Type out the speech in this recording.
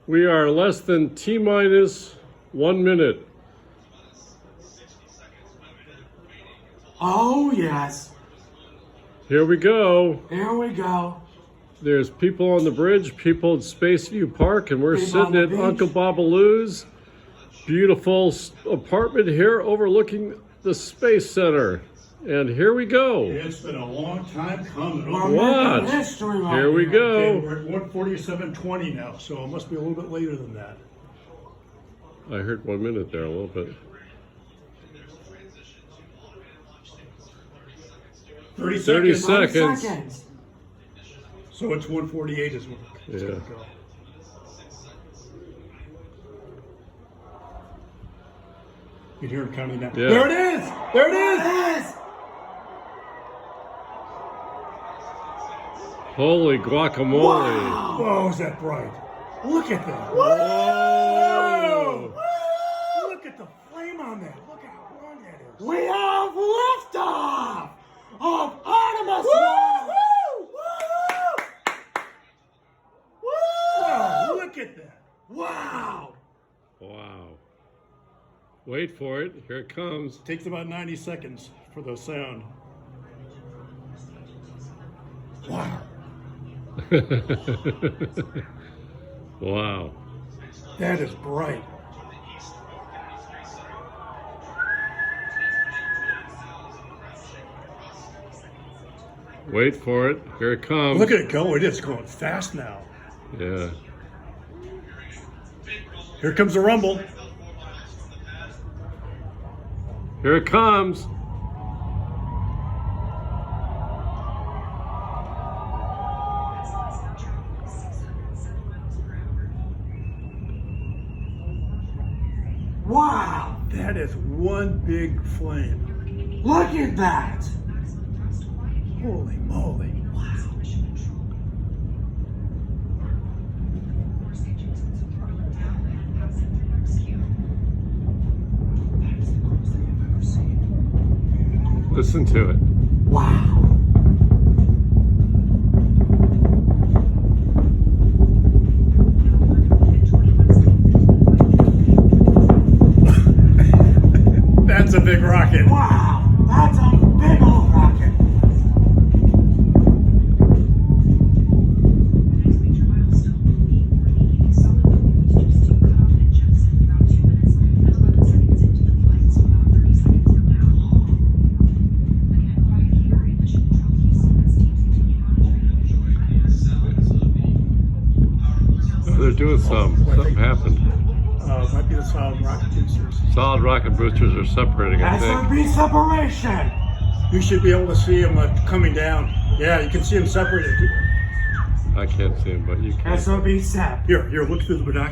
We are less than T-minus 1 minute. Oh, yes. Here we go. Here we go. There's people on the bridge, people at Spaceview Park, and we're People on sitting the at beach. Uncle Babaloo's beautiful apartment here overlooking the Space Center. And here we go. It's been a long time coming. We're What? making history right Here we here. go. Okay, we're at 1:47:20 now, so it must be a little bit later than that. I heard 1 minute there a little bit. 30 30 seconds. seconds. So it's 1:48 is when it's Yeah. going to go. You can hear him counting down. Yeah. There it is! There it is! Yes. Holy guacamole. Wow. Whoa, is that bright? Look at that. Whoa. Look at the flame on that. Look how long that is. We have liftoff of Artemis. Wow, look at that. Wow. Wow. Wait for it. Here it comes. Takes about 90 seconds for the sound. Wow. Wow. That is bright. Wait for it. Here it comes. Look at it go. It is going fast now. Yeah. Here comes the rumble. Here it comes. Wow. That is one big flame. Look at that. Holy moly. Listen to it. Wow. That's a big rocket. Wow. That's a big old rocket. They're doing something happened. Might be the solid rocket boosters. Solid rocket boosters are separating, I think. SRB separation. You should be able to see them coming down. Yeah, you can see them separated. I can't see them, but you can. SRB sep. Here, look through the binoculars.